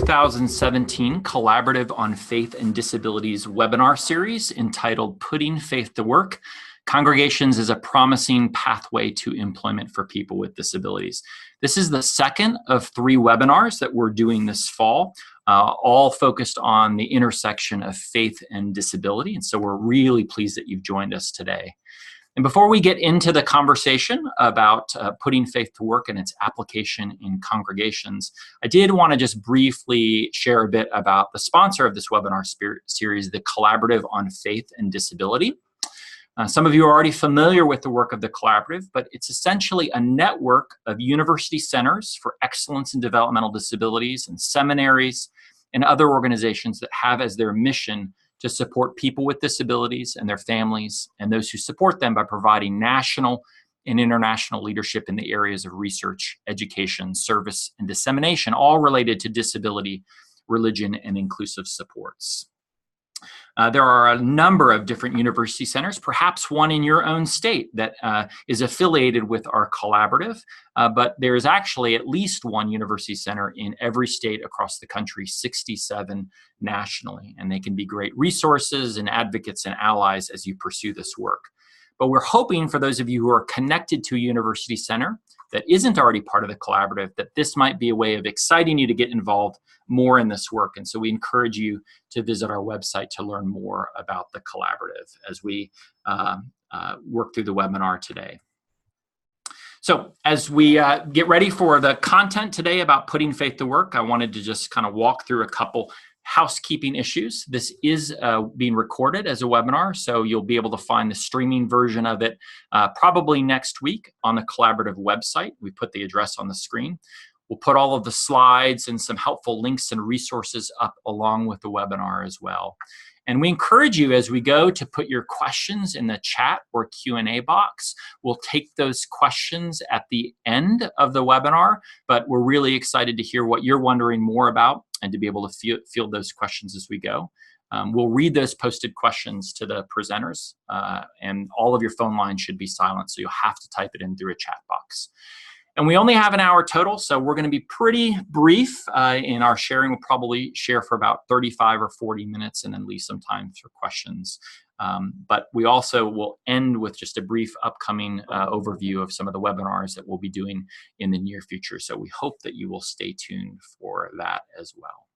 2017 Collaborative on Faith and Disabilities webinar series entitled Putting Faith to Work, Congregations as a Promising Pathway to Employment for People with Disabilities. This is the second of 3 webinars that we're doing this fall, all focused on the intersection of faith and disability. And so we're really pleased that you've joined us today. And before we get into the conversation about putting faith to work and its application in congregations, I did want to just briefly share a bit about the sponsor of this webinar series, the Collaborative on Faith and Disability. Some of you are already familiar with the work of the Collaborative, but it's essentially a network of university centers for excellence in developmental disabilities and seminaries and other organizations that have as their mission to support people with disabilities and their families and those who support them by providing national and international leadership in the areas of research, education, service, and dissemination, all related to disability, religion, and inclusive supports. There are a number of different university centers, perhaps one in your own state that is affiliated with our collaborative, but there is actually at least one university center in every state across the country, 67 nationally, and they can be great resources and advocates and allies as you pursue this work. But we're hoping for those of you who are connected to a university center that isn't already part of the collaborative, that this might be a way of exciting you to get involved more in this work. And so we encourage you to visit our website to learn more about the collaborative as we work through the webinar today. So as we get ready for the content today about putting faith to work, I wanted to just kind of walk through a couple housekeeping issues. This is being recorded as a webinar, so you'll be able to find the streaming version of it probably next week on the collaborative website. We put the address on the screen. We'll put all of the slides and some helpful links and resources up along with the webinar as well. And we encourage you as we go to put your questions in the chat or Q&A box. We'll take those questions at the end of the webinar, but we're really excited to hear what you're wondering more about and to be able to field those questions as we go. We'll read those posted questions to the presenters, and all of your phone lines should be silent, so you'll have to type it in through a chat box. And we only have an hour total, so we're going to be pretty brief in our sharing. We'll probably share for about 35 or 40 minutes and then leave some time for questions. But we also will end with just a brief upcoming overview of some of the webinars that we'll be doing in the near future. So we hope that you will stay tuned for that as well.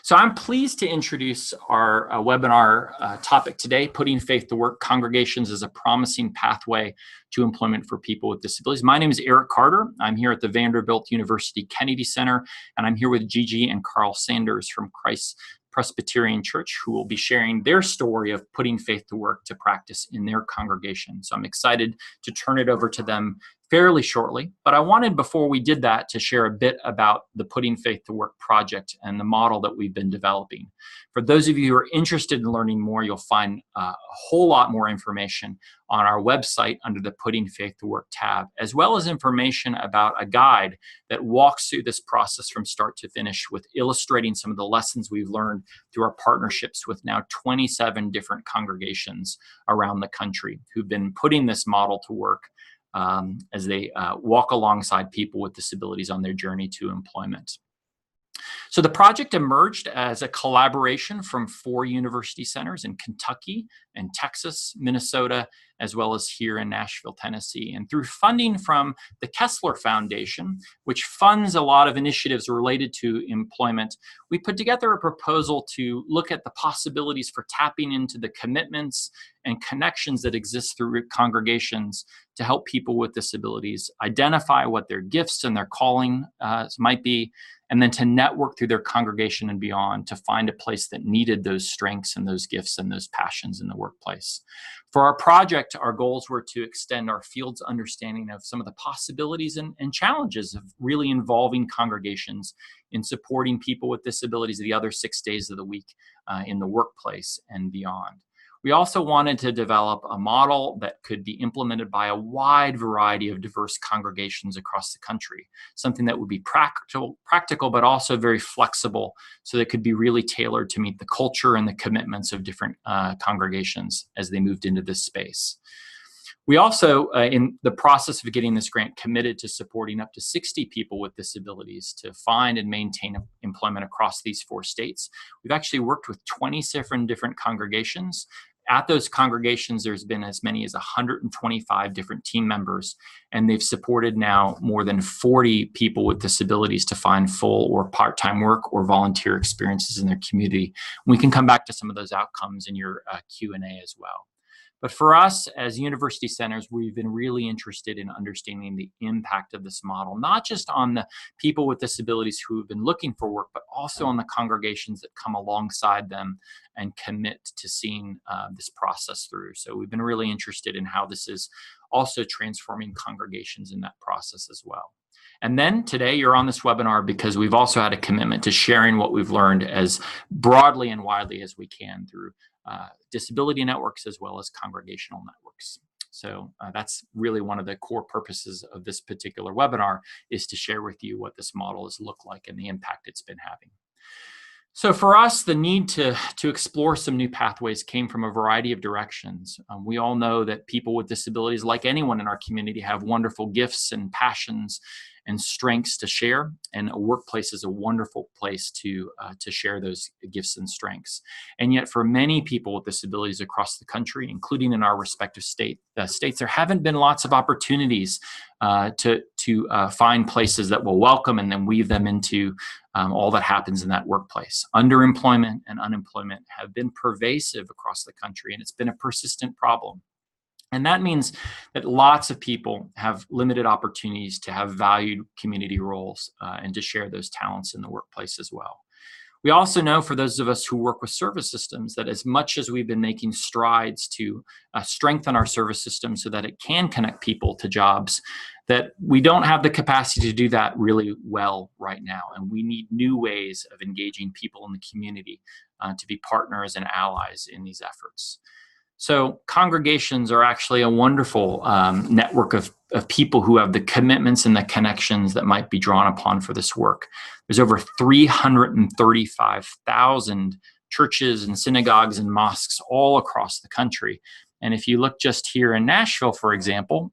So I'm pleased to introduce our webinar topic today, Putting Faith to Work, Congregations as a Promising Pathway to Employment for People with Disabilities. My name is Erik Carter. I'm here at the Vanderbilt University Kennedy Center, and I'm here with Gigi and Carl Sanders from Christ Presbyterian Church, who will be sharing their story of putting faith to work to practice in their congregation. So I'm excited to turn it over to them fairly shortly, but I wanted, before we did that, to share a bit about the Putting Faith to Work project and the model that we've been developing. For those of you who are interested in learning more, you'll find a whole lot more information on our website under the Putting Faith to Work tab, as well as information about a guide that walks through this process from start to finish with illustrating some of the lessons we've learned through our partnerships with now 27 different congregations around the country who've been putting this model to work as they walk alongside people with disabilities on their journey to employment. So the project emerged as a collaboration from 4 university centers in Kentucky and Texas, Minnesota, as well as here in Nashville, Tennessee. And through funding from the Kessler Foundation, which funds a lot of initiatives related to employment, we put together a proposal to look at the possibilities for tapping into the commitments and connections that exist through congregations to help people with disabilities identify what their gifts and their calling might be, and then to network through their congregation and beyond to find a place that needed those strengths and those gifts and those passions in the workplace. For our project, our goals were to extend our field's understanding of some of the possibilities and challenges of really involving congregations in supporting people with disabilities the other 6 days of the week in the workplace and beyond. We also wanted to develop a model that could be implemented by a wide variety of diverse congregations across the country, something that would be practical, but also very flexible, so that it could be really tailored to meet the culture and the commitments of different congregations as they moved into this space. We also, in the process of getting this grant, committed to supporting up to 60 people with disabilities to find and maintain employment across these 4 states. We've actually worked with 27 different congregations. At those congregations, there's been as many as 125 different team members, and they've supported now more than 40 people with disabilities to find full or part-time work or volunteer experiences in their community. We can come back to some of those outcomes in your Q&A as well. But for us as university centers, we've been really interested in understanding the impact of this model, not just on the people with disabilities who have been looking for work, but also on the congregations that come alongside them and commit to seeing this process through. So we've been really interested in how this is also transforming congregations in that process as well. And then today you're on this webinar because we've also had a commitment to sharing what we've learned as broadly and widely as we can through disability networks as well as congregational networks. So that's really one of the core purposes of this particular webinar, is to share with you what this model has looked like and the impact it's been having. So for us, the need to explore some new pathways came from a variety of directions. We all know that people with disabilities, like anyone in our community, have wonderful gifts and passions and strengths to share, and a workplace is a wonderful place to share those gifts and strengths. And yet for many people with disabilities across the country, including in our respective states, there haven't been lots of opportunities to find places that will welcome and then weave them into all that happens in that workplace. Underemployment and unemployment have been pervasive across the country, and it's been a persistent problem. And that means that lots of people have limited opportunities to have valued community roles and to share those talents in the workplace as well. We also know, for those of us who work with service systems, that as much as we've been making strides to strengthen our service system so that it can connect people to jobs, that we don't have the capacity to do that really well right now. And we need new ways of engaging people in the community to be partners and allies in these efforts. So congregations are actually a wonderful network of people who have the commitments and the connections that might be drawn upon for this work. There's over 335,000 churches and synagogues and mosques all across the country. And if you look just here in Nashville, for example,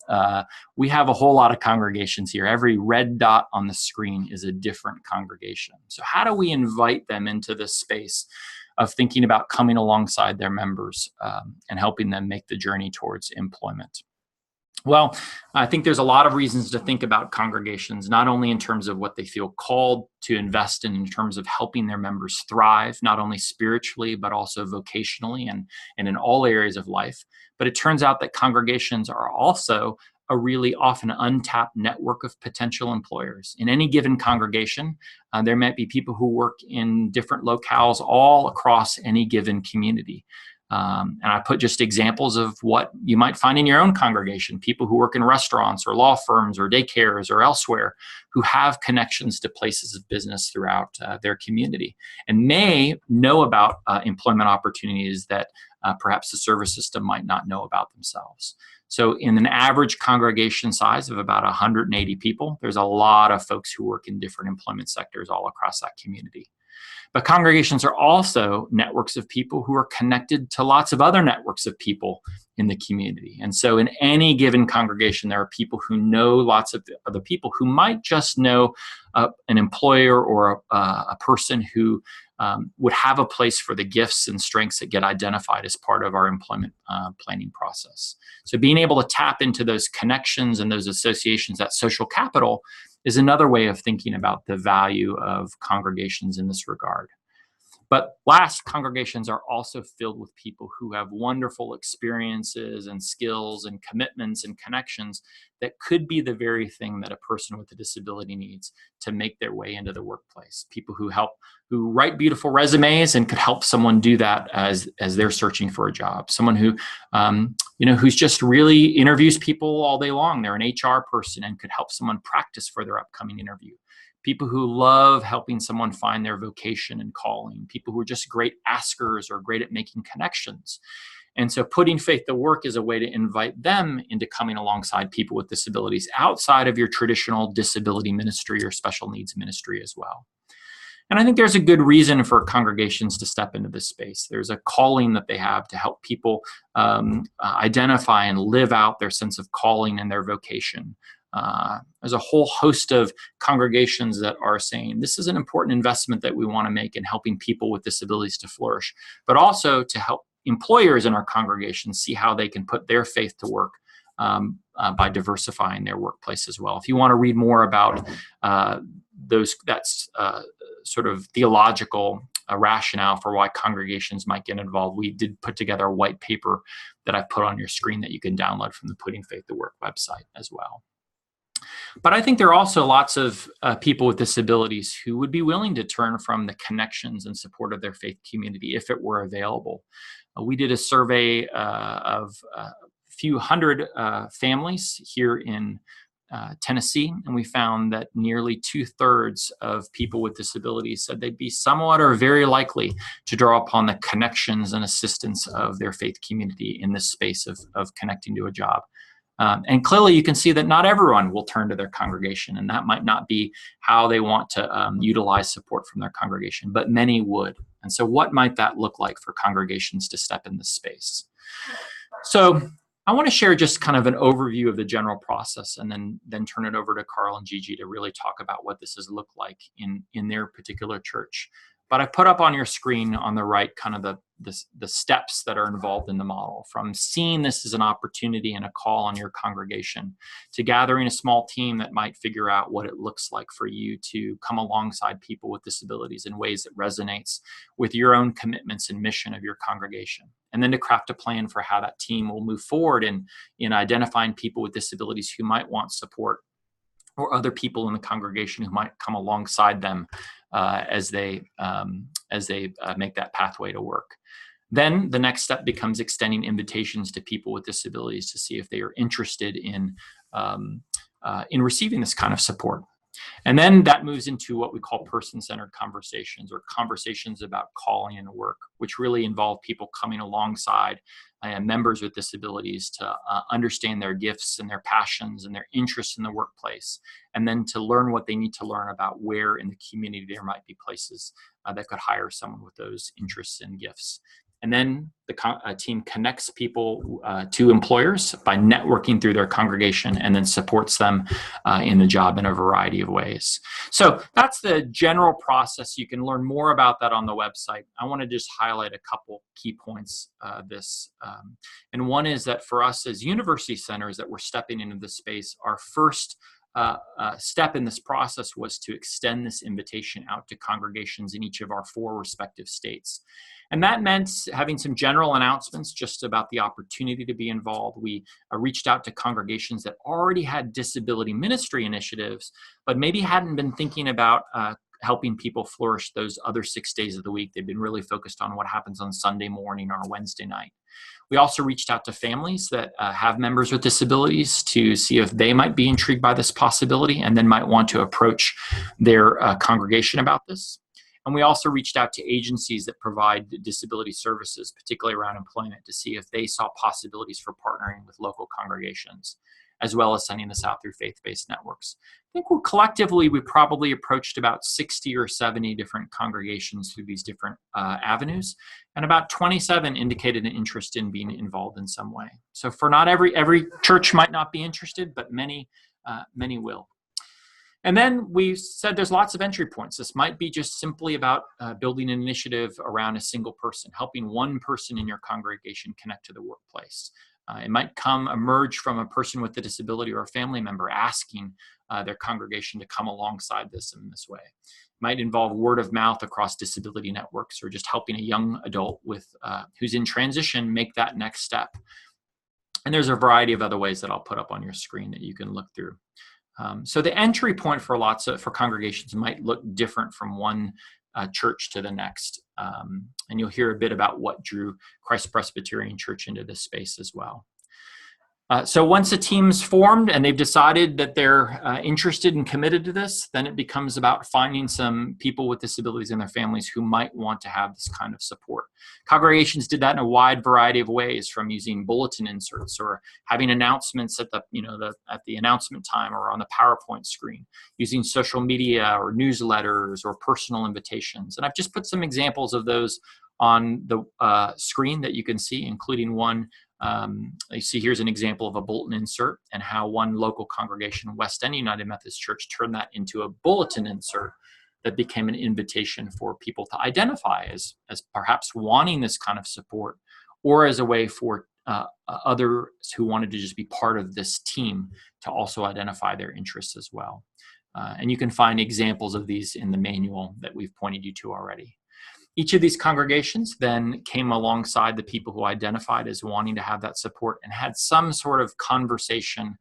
we have a whole lot of congregations here. Every red dot on the screen is a different congregation. So how do we invite them into this space of thinking about coming alongside their members and helping them make the journey towards employment? Well, I think there's a lot of reasons to think about congregations, not only in terms of what they feel called to invest in terms of helping their members thrive, not only spiritually, but also vocationally and in all areas of life. But it turns out that congregations are also a really often untapped network of potential employers. In any given congregation, there might be people who work in different locales all across any given community. And I put just examples of what you might find in your own congregation: people who work in restaurants or law firms or daycares or elsewhere, who have connections to places of business throughout their community and may know about employment opportunities that perhaps the service system might not know about themselves. So in an average congregation size of about 180 people, there's a lot of folks who work in different employment sectors all across that community. But congregations are also networks of people who are connected to lots of other networks of people in the community. And so in any given congregation, there are people who know lots of other people who might just know an employer or a person who would have a place for the gifts and strengths that get identified as part of our employment planning process. So being able to tap into those connections and those associations, that social capital, is another way of thinking about the value of congregations in this regard. But last, congregations are also filled with people who have wonderful experiences and skills and commitments and connections that could be the very thing that a person with a disability needs to make their way into the workplace. People who write beautiful resumes and could help someone do that as they're searching for a job. Someone who, who's just really interviews people all day long. They're an HR person and could help someone practice for their upcoming interview. People who love helping someone find their vocation and calling. People who are just great askers or great at making connections. And so putting faith to work is a way to invite them into coming alongside people with disabilities outside of your traditional disability ministry or special needs ministry as well. And I think there's a good reason for congregations to step into this space. There's a calling that they have to help people identify and live out their sense of calling and their vocation. There's a whole host of congregations that are saying this is an important investment that we want to make in helping people with disabilities to flourish, but also to help employers in our congregations see how they can put their faith to work by diversifying their workplace as well. If you want to read more about that's sort of theological rationale for why congregations might get involved, we did put together a white paper that I put on your screen that you can download from the Putting Faith to Work website as well. But I think there are also lots of people with disabilities who would be willing to turn from the connections and support of their faith community if it were available. We did a survey of a few hundred families here in Tennessee, and we found that nearly 2/3 of people with disabilities said they'd be somewhat or very likely to draw upon the connections and assistance of their faith community in this space of connecting to a job. And clearly you can see that not everyone will turn to their congregation, and that might not be how they want to utilize support from their congregation, but many would. And so what might that look like for congregations to step in this space? So I want to share just kind of an overview of the general process, and then turn it over to Carl and Gigi to really talk about what this has looked like in their particular church. But I put up on your screen on the right kind of the steps that are involved in the model, from seeing this as an opportunity and a call on your congregation, to gathering a small team that might figure out what it looks like for you to come alongside people with disabilities in ways that resonates with your own commitments and mission of your congregation. And then to craft a plan for how that team will move forward in identifying people with disabilities who might want support, or other people in the congregation who might come alongside them as they make that pathway to work. Then the next step becomes extending invitations to people with disabilities to see if they are interested in receiving this kind of support. And then that moves into what we call person-centered conversations, or conversations about calling and work, which really involve people coming alongside members with disabilities to understand their gifts and their passions and their interests in the workplace, and then to learn what they need to learn about where in the community there might be places that could hire someone with those interests and gifts. And then the team connects people to employers by networking through their congregation, and then supports them in the job in a variety of ways. So that's the general process. You can learn more about that on the website. I want to just highlight a couple key points of this. And one is that for us as university centers that we're stepping into this space, our first step in this process was to extend this invitation out to congregations in each of our 4 respective states. And that meant having some general announcements just about the opportunity to be involved. We reached out to congregations that already had disability ministry initiatives, but maybe hadn't been thinking about helping people flourish those other 6 days of the week. They've been really focused on what happens on Sunday morning or Wednesday night. We also reached out to families that have members with disabilities to see if they might be intrigued by this possibility, and then might want to approach their congregation about this. And we also reached out to agencies that provide disability services, particularly around employment, to see if they saw possibilities for partnering with local congregations, as well as sending this out through faith-based networks. I think we probably approached about 60 or 70 different congregations through these different avenues, and about 27 indicated an interest in being involved in some way. So for not every church might not be interested, but many will. And then we said there's lots of entry points. This might be just simply about building an initiative around a single person, helping one person in your congregation connect to the workplace. It might emerge from a person with a disability or a family member asking their congregation to come alongside this in this way. It might involve word of mouth across disability networks, or just helping a young adult who's in transition make that next step. And there's a variety of other ways that I'll put up on your screen that you can look through. So the entry point for congregations might look different from one church to the next. And you'll hear a bit about what drew Christ Presbyterian Church into this space as well. So once a team's formed and they've decided that they're interested and committed to this, then it becomes about finding some people with disabilities and their families who might want to have this kind of support. Congregations did that in a wide variety of ways, from using bulletin inserts or having announcements at the announcement time or on the PowerPoint screen, using social media or newsletters or personal invitations. And I've just put some examples of those on the screen that you can see, including one. You see here's an example of a bulletin insert and how one local congregation, West End United Methodist Church, turned that into a bulletin insert that became an invitation for people to identify as perhaps wanting this kind of support, or as a way for others who wanted to just be part of this team to also identify their interests as well. And you can find examples of these in the manual that we've pointed you to already. Each of these congregations then came alongside the people who identified as wanting to have that support and had some sort of conversation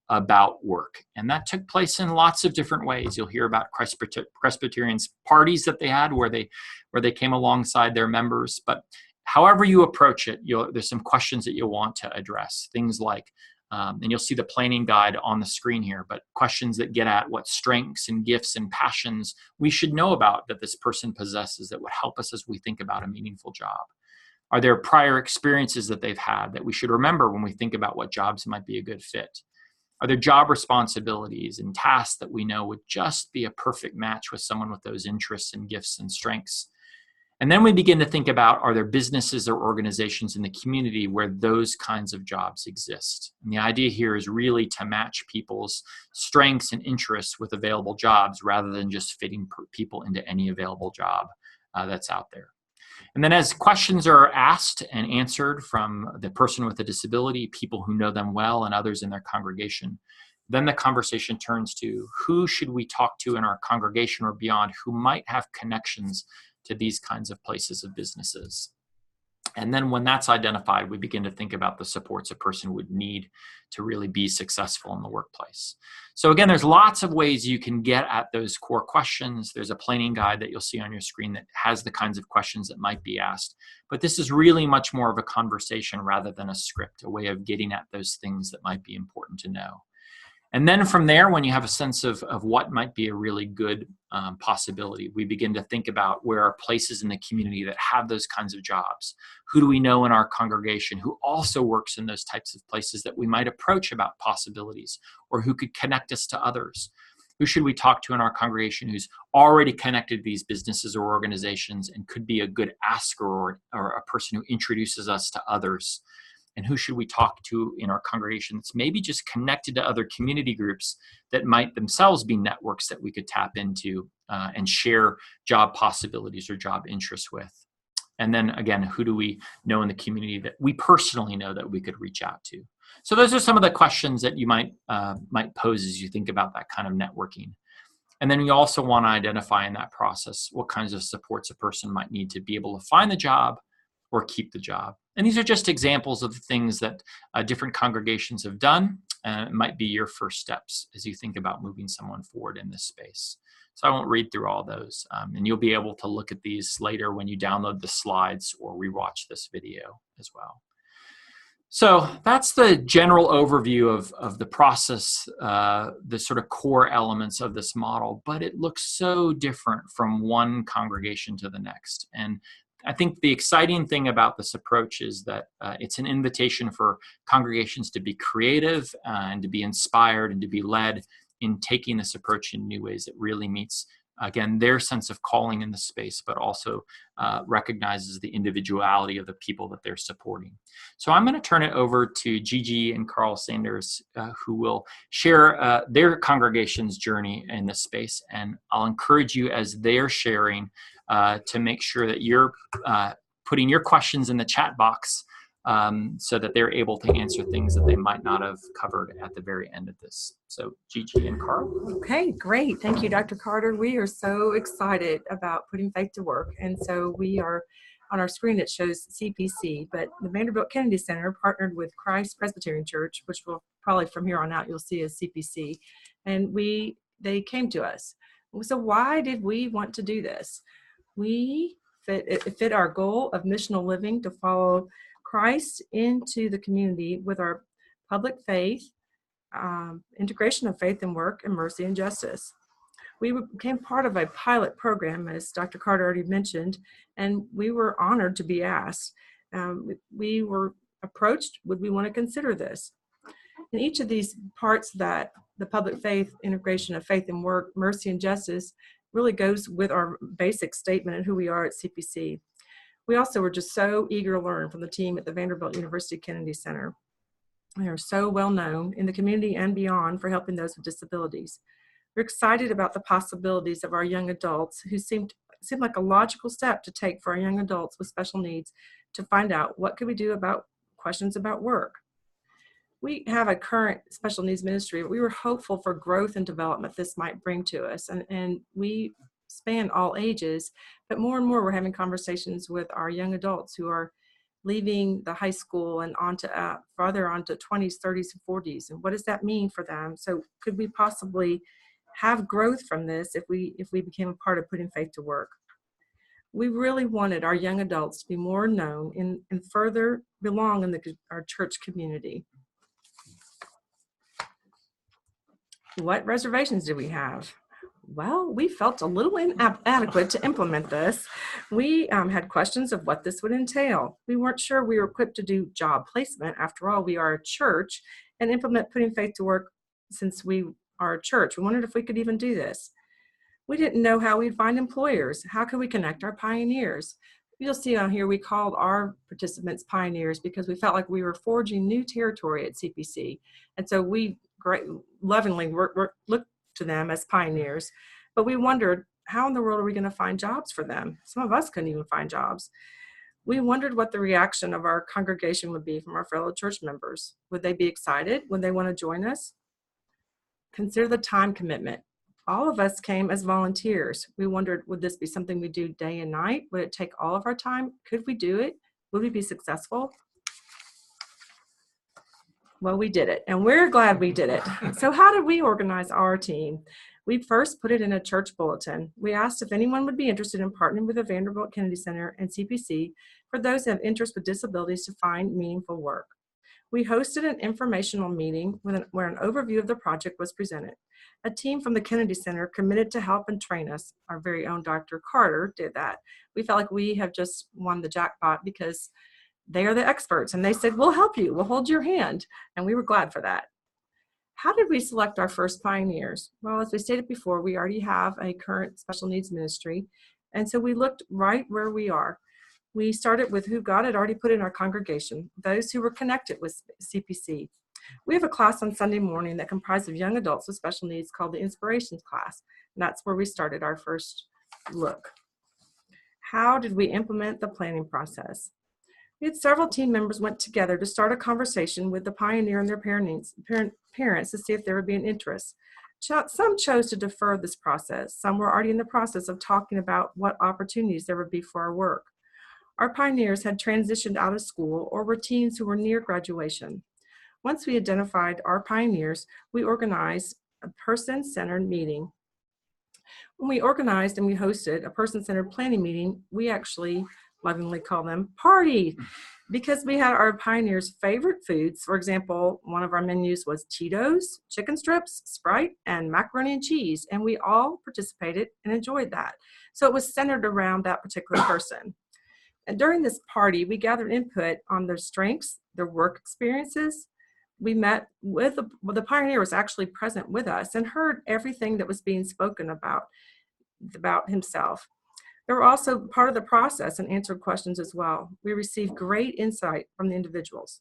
about work. And that took place in lots of different ways. You'll hear about Presbyterian's parties that they had where they came alongside their members. But however you approach it, there's some questions that you'll want to address. Things like, and you'll see the planning guide on the screen here, but questions that get at what strengths and gifts and passions we should know about that this person possesses that would help us as we think about a meaningful job. Are there prior experiences that they've had that we should remember when we think about what jobs might be a good fit? Are there job responsibilities and tasks that we know would just be a perfect match with someone with those interests and gifts and strengths? And then we begin to think about, are there businesses or organizations in the community where those kinds of jobs exist? And the idea here is really to match people's strengths and interests with available jobs rather than just fitting people into any available job that's out there. And then as questions are asked and answered from the person with a disability, people who know them well, and others in their congregation, then the conversation turns to who should we talk to in our congregation or beyond who might have connections to these kinds of places of businesses. And then when that's identified, we begin to think about the supports a person would need to really be successful in the workplace. So again, there's lots of ways you can get at those core questions. There's a planning guide that you'll see on your screen that has the kinds of questions that might be asked. But this is really much more of a conversation rather than a script, a way of getting at those things that might be important to know. And then from there, when you have a sense of what might be a really good possibility, we begin to think about where are places in the community that have those kinds of jobs. Who do we know in our congregation who also works in those types of places that we might approach about possibilities, or who could connect us to others? Who should we talk to in our congregation who's already connected to these businesses or organizations and could be a good asker or a person who introduces us to others? And who should we talk to in our congregation that's maybe just connected to other community groups that might themselves be networks that we could tap into and share job possibilities or job interests with? And then again, who do we know in the community that we personally know that we could reach out to? So those are some of the questions that you might pose as you think about that kind of networking. And then we also want to identify in that process what kinds of supports a person might need to be able to find the job or keep the job. And these are just examples of the things that different congregations have done. It might be your first steps as you think about moving someone forward in this space. So I won't read through all those. And you'll be able to look at these later when you download the slides or rewatch this video as well. So that's the general overview of the process, the sort of core elements of this model, but it looks so different from one congregation to the next. And I think the exciting thing about this approach is that it's an invitation for congregations to be creative and to be inspired and to be led in taking this approach in new ways that really meets, again, their sense of calling in the space, but also recognizes the individuality of the people that they're supporting. So I'm going to turn it over to Gigi and Carl Sanders, who will share their congregation's journey in this space. And I'll encourage you as they're sharing to make sure that you're putting your questions in the chat box so that they're able to answer things that they might not have covered at the very end of this. So Gigi and Carl. Okay, great. Thank you, Dr. Carter. We are so excited about putting faith to work. And so we are on our screen, it shows CPC, but the Vanderbilt Kennedy Center partnered with Christ Presbyterian Church, which will probably from here on out, you'll see as CPC. And they came to us. So why did we want to do this? It fit our goal of missional living to follow Christ into the community with our public faith, integration of faith and work, and mercy and justice. We became part of a pilot program, as Dr. Carter already mentioned, and we were honored to be asked. We were approached, would we want to consider this? In each of these parts that the public faith, integration of faith and work, mercy and justice, really goes with our basic statement and who we are at CPC. We also were just so eager to learn from the team at the Vanderbilt University Kennedy Center. They are so well known in the community and beyond for helping those with disabilities. We're excited about the possibilities of our young adults who seemed like a logical step to take for our young adults with special needs to find out what could we do about questions about work. We have a current special needs ministry. We were hopeful for growth and development this might bring to us, and we span all ages, but more and more we're having conversations with our young adults who are leaving the high school and onto farther onto 20s, 30s, and 40s, and what does that mean for them? So could we possibly have growth from this if we became a part of putting faith to work? We really wanted our young adults to be more known and further belong in our church community. What reservations do we have? Well, we felt a little inadequate to implement this. We had questions of what this would entail. We weren't sure we were equipped to do job placement. After all, we are a church and implement putting faith to work since we are a church. We wondered if we could even do this. We didn't know how we'd find employers. How could we connect our pioneers? You'll see on here we called our participants pioneers because we felt like we were forging new territory at CPC. And so we lovingly looked to them as pioneers. But we wondered, how in the world are we going to find jobs for them? Some of us couldn't even find jobs. We wondered what the reaction of our congregation would be from our fellow church members. Would they be excited? Would they want to join us? Consider the time commitment. All of us came as volunteers. We wondered, would this be something we do day and night? Would it take all of our time? Could we do it? Would we be successful? Well, we did it, and we're glad we did it. So how did we organize our team? We first put it in a church bulletin. We asked if anyone would be interested in partnering with the Vanderbilt Kennedy Center and CPC for those who have interest with disabilities to find meaningful work. We hosted an informational meeting where an overview of the project was presented. A team from the Kennedy Center committed to help and train us. Our very own Dr. Carter did that. We felt like we have just won the jackpot because they are the experts, and they said, we'll help you, we'll hold your hand, and we were glad for that. How did we select our first pioneers? Well, as we stated before, we already have a current special needs ministry, and so we looked right where we are. We started with who God had already put in our congregation, those who were connected with CPC. We have a class on Sunday morning that comprised of young adults with special needs called the Inspirations class, and that's where we started our first look. How did we implement the planning process? We had several team members went together to start a conversation with the pioneer and their parents to see if there would be an interest. Some chose to defer this process. Some were already in the process of talking about what opportunities there would be for our work. Our pioneers had transitioned out of school or were teens who were near graduation. Once we identified our pioneers, we organized a person-centered meeting. When we organized and we hosted a person-centered planning meeting, we actually lovingly call them party, because we had our pioneers' favorite foods. For example, one of our menus was Cheetos, chicken strips, Sprite, and macaroni and cheese, and we all participated and enjoyed that. So it was centered around that particular person. And during this party, we gathered input on their strengths, their work experiences. We met with the pioneer was actually present with us and heard everything that was being spoken about himself. They were also part of the process and answered questions as well. We received great insight from the individuals.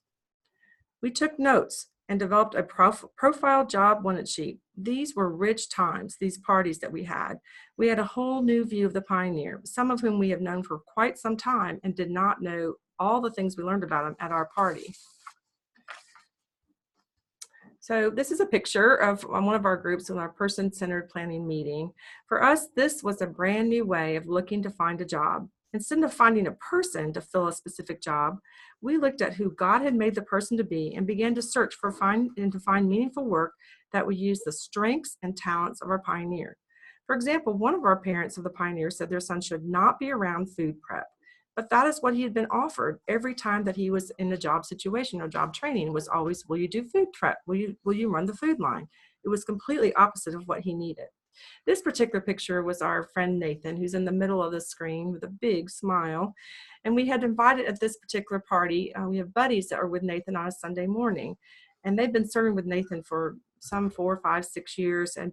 We took notes and developed a profile job wanted sheet. These were rich times, these parties that we had. We had a whole new view of the pioneer, some of whom we have known for quite some time and did not know all the things we learned about them at our party. So this is a picture of one of our groups in our person-centered planning meeting. For us, this was a brand new way of looking to find a job. Instead of finding a person to fill a specific job, we looked at who God had made the person to be and began to search to find meaningful work that would use the strengths and talents of our pioneer. For example, one of our parents of the pioneer said their son should not be around food prep. But that is what he had been offered every time that he was in a job situation or job training. It was always, will you do food prep? Will you run the food line? It was completely opposite of what he needed. This particular picture was our friend Nathan, who's in the middle of the screen with a big smile. And we had invited at this particular party, we have buddies that are with Nathan on a Sunday morning. And they've been serving with Nathan for some 4, 5, 6 years and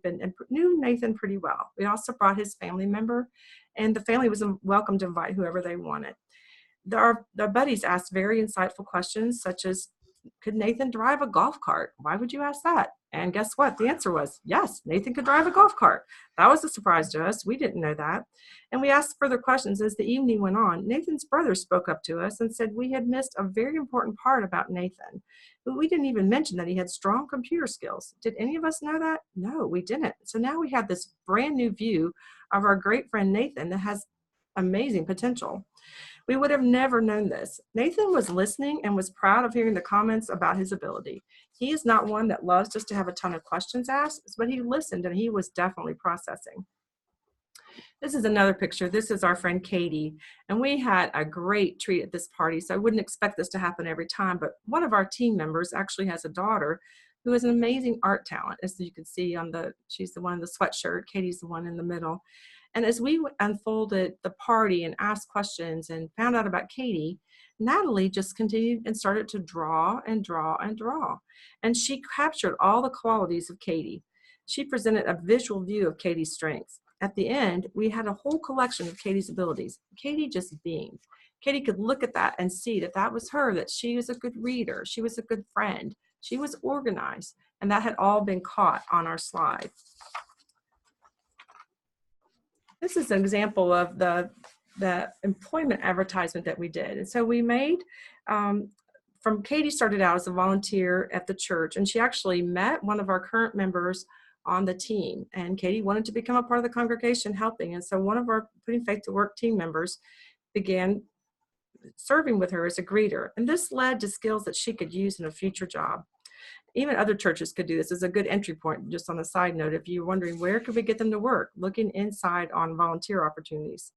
knew Nathan pretty well. We also brought his family member, and the family was welcome to invite whoever they wanted. Our buddies asked very insightful questions, such as, could Nathan drive a golf cart? Why would you ask that? And guess what? The answer was, yes, Nathan could drive a golf cart. That was a surprise to us. We didn't know that. And we asked further questions as the evening went on. Nathan's brother spoke up to us and said we had missed a very important part about Nathan. But we didn't even mention that he had strong computer skills. Did any of us know that? No, we didn't. So now we have this brand new view of our great friend Nathan that has amazing potential. We would have never known this. Nathan was listening and was proud of hearing the comments about his ability. He is not one that loves just to have a ton of questions asked, but he listened and he was definitely processing. This is another picture. This is our friend Katie, and we had a great treat at this party, so I wouldn't expect this to happen every time, but one of our team members actually has a daughter who has an amazing art talent. As you can see she's the one in the sweatshirt, Katie's the one in the middle. And as we unfolded the party and asked questions and found out about Katie, Natalie just continued and started to draw and draw and draw. And she captured all the qualities of Katie. She presented a visual view of Katie's strengths. At the end, we had a whole collection of Katie's abilities. Katie just beamed. Katie could look at that and see that that was her, that she was a good reader, she was a good friend, she was organized, and that had all been caught on our slide. This is an example of the employment advertisement that we did. And so we made, Katie started out as a volunteer at the church, and she actually met one of our current members on the team. And Katie wanted to become a part of the congregation helping. And so one of our Putting Faith to Work team members began serving with her as a greeter. And this led to skills that she could use in a future job. Even other churches could do this. As a good entry point. Just on a side note, if you're wondering where could we get them to work, looking inside on volunteer opportunities.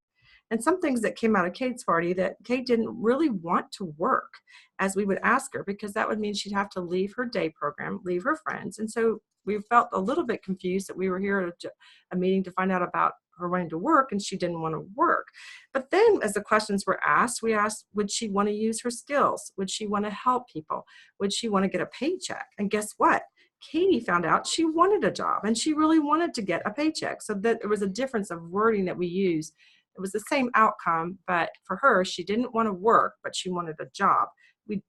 And some things that came out of Kate's party, that Kate didn't really want to work as we would ask her, because that would mean she'd have to leave her day program, leave her friends. And so we felt a little bit confused that we were here at a meeting to find out about her wanting to work, and she didn't want to work. But then as the questions were asked, we asked, would she want to use her skills? Would she want to help people? Would she want to get a paycheck? And guess what? Katie found out she wanted a job, and she really wanted to get a paycheck. So that there was a difference of wording that we used. It was the same outcome, but for her, she didn't want to work, but she wanted a job.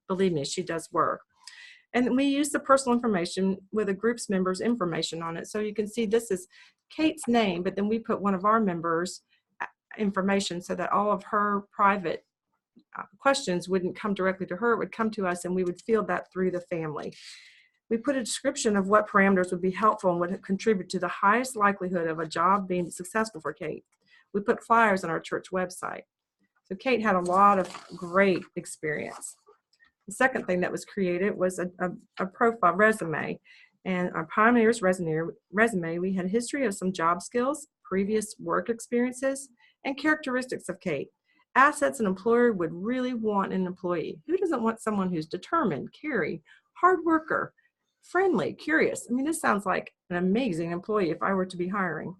Believe me, she does work. And we use the personal information with a group's members' information on it. So you can see this is Kate's name, but then we put one of our members' information so that all of her private questions wouldn't come directly to her. It would come to us, and we would field that through the family. We put a description of what parameters would be helpful and would contribute to the highest likelihood of a job being successful for Kate. We put flyers on our church website. So Kate had a lot of great experience. The second thing that was created was a profile resume. And our pioneer's resume, we had a history of some job skills, previous work experiences, and characteristics of Kate. Assets an employer would really want in an employee. Who doesn't want someone who's determined, caring, hard worker, friendly, curious? I mean, this sounds like an amazing employee if I were to be hiring.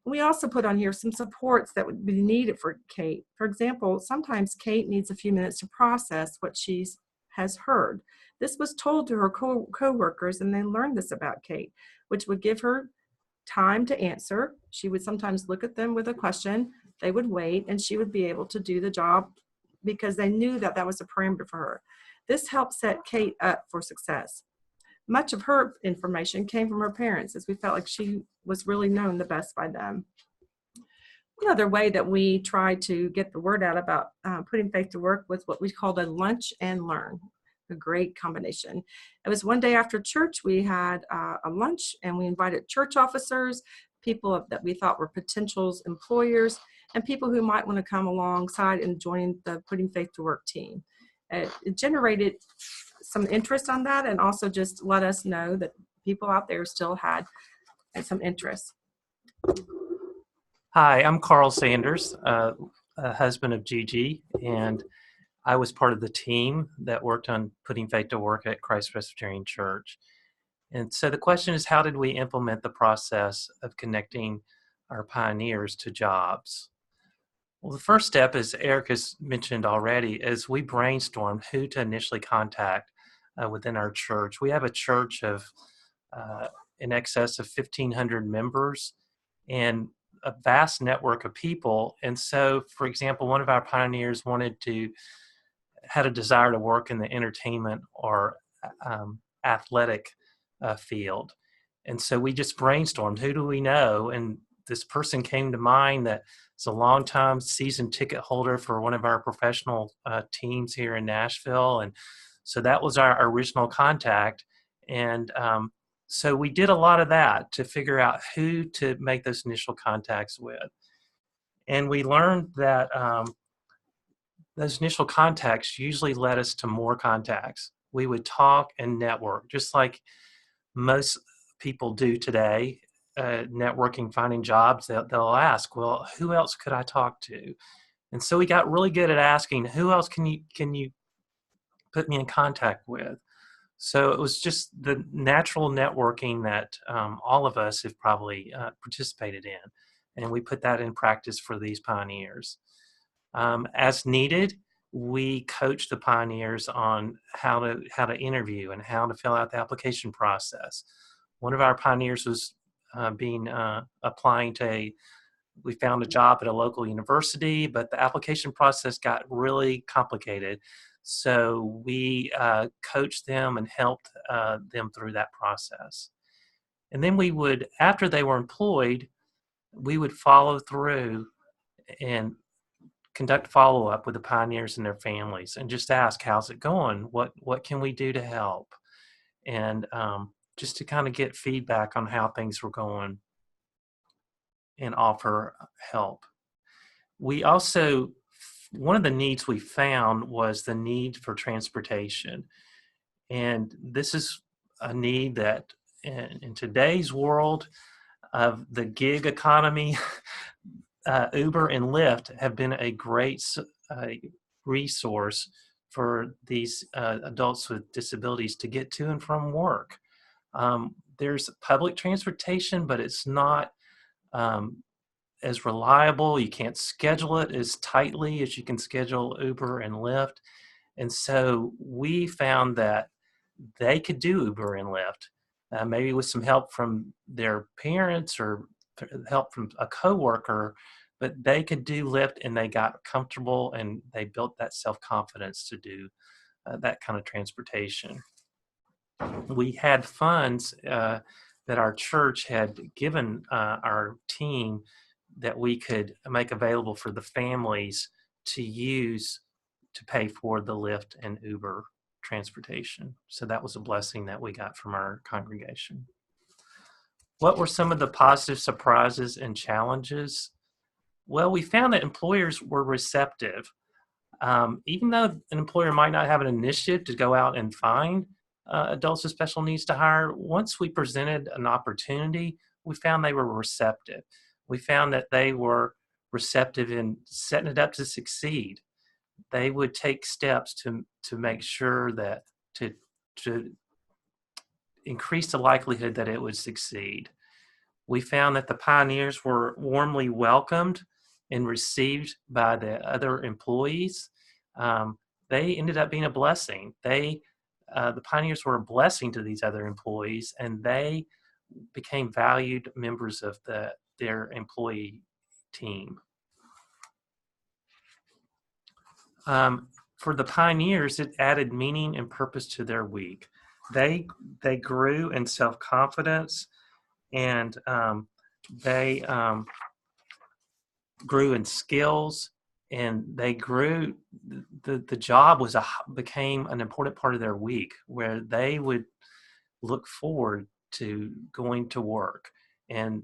We also put on here some supports that would be needed for Kate. For example, sometimes Kate needs a few minutes to process what she has heard. This was told to her co-workers, and they learned this about Kate, which would give her time to answer. She would sometimes look at them with a question. They would wait, and she would be able to do the job because they knew that that was a parameter for her. This helped set Kate up for success. Much of her information came from her parents, as we felt like she was really known the best by them. One other way that we tried to get the word out about Putting Faith to Work was what we called a lunch and learn, a great combination. It was one day after church, we had a lunch, and we invited church officers, people that we thought were potential employers, and people who might want to come alongside and join the Putting Faith to Work team. It generated some interest on that, and also just let us know that people out there still had some interest. Hi, I'm Carl Sanders, a husband of Gigi, and I was part of the team that worked on Putting Faith to Work at Christ Presbyterian Church. And so the question is, how did we implement the process of connecting our pioneers to jobs? Well, the first step, as Erik has mentioned already, is we brainstormed who to initially contact within our church. We have a church of in excess of 1,500 members and a vast network of people. And so, for example, one of our pioneers had a desire to work in the entertainment or athletic field. And so we just brainstormed, who do we know? And this person came to mind that is a longtime season ticket holder for one of our professional teams here in Nashville. And so that was our original contact. And so we did a lot of that to figure out who to make those initial contacts with. And we learned that those initial contacts usually led us to more contacts. We would talk and network, just like most people do today, networking, finding jobs. They'll ask, well, who else could I talk to? And so we got really good at asking, who else can you put me in contact with? So it was just the natural networking that all of us have probably participated in. And we put that in practice for these pioneers. As needed, we coach the pioneers on how to interview and how to fill out the application process. One of our pioneers was applying to we found a job at a local university, but the application process got really complicated. So we coached them and helped them through that process. And then we would, after they were employed, we would follow through and conduct follow-up with the pioneers and their families and just ask, how's it going? What can we do to help? And just to kind of get feedback on how things were going and offer help. We also, one of the needs we found was the need for transportation. And this is a need that in today's world of the gig economy, Uber and Lyft have been a great resource for these adults with disabilities to get to and from work. There's public transportation, but it's not as reliable. You can't schedule it as tightly as you can schedule Uber and Lyft. And so we found that they could do Uber and Lyft, maybe with some help from their parents or help from a coworker, but they could do Lyft and they got comfortable and they built that self-confidence to do that kind of transportation. We had funds that our church had given our team that we could make available for the families to use to pay for the Lyft and Uber transportation. So that was a blessing that we got from our congregation. What were some of the positive surprises and challenges? Well, we found that employers were receptive. Even though an employer might not have an initiative to go out and find adults with special needs to hire, once we presented an opportunity, we found they were receptive. We found that they were receptive in setting it up to succeed. They would take steps to make sure that to increase the likelihood that it would succeed. We found that the pioneers were warmly welcomed and received by the other employees. They ended up being a blessing. The pioneers were a blessing to these other employees, and they became valued members of their employee team. For the pioneers, it added meaning and purpose to their week. They grew in self-confidence, and they grew in skills, and they grew. The job became an important part of their week, where they would look forward to going to work and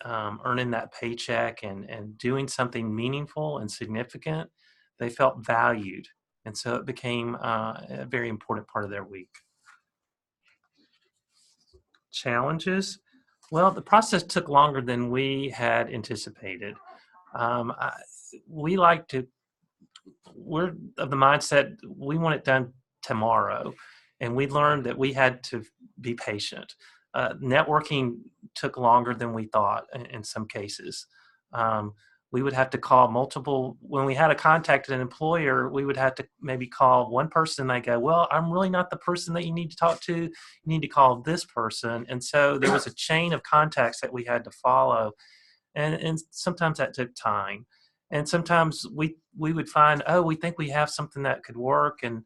earning that paycheck and doing something meaningful and significant. They felt valued, and so it became a very important part of their week. Challenges? Well, the process took longer than we had anticipated. We're of the mindset we want it done tomorrow, And we learned that we had to be patient. Networking took longer than we thought in some cases. We would have to call multiple, when we had to contact an employer, we would have to maybe call one person and they go, well, I'm really not the person that you need to talk to. You need to call this person. And so there was a chain of contacts that we had to follow. And sometimes that took time. And sometimes we would find, oh, we think we have something that could work. And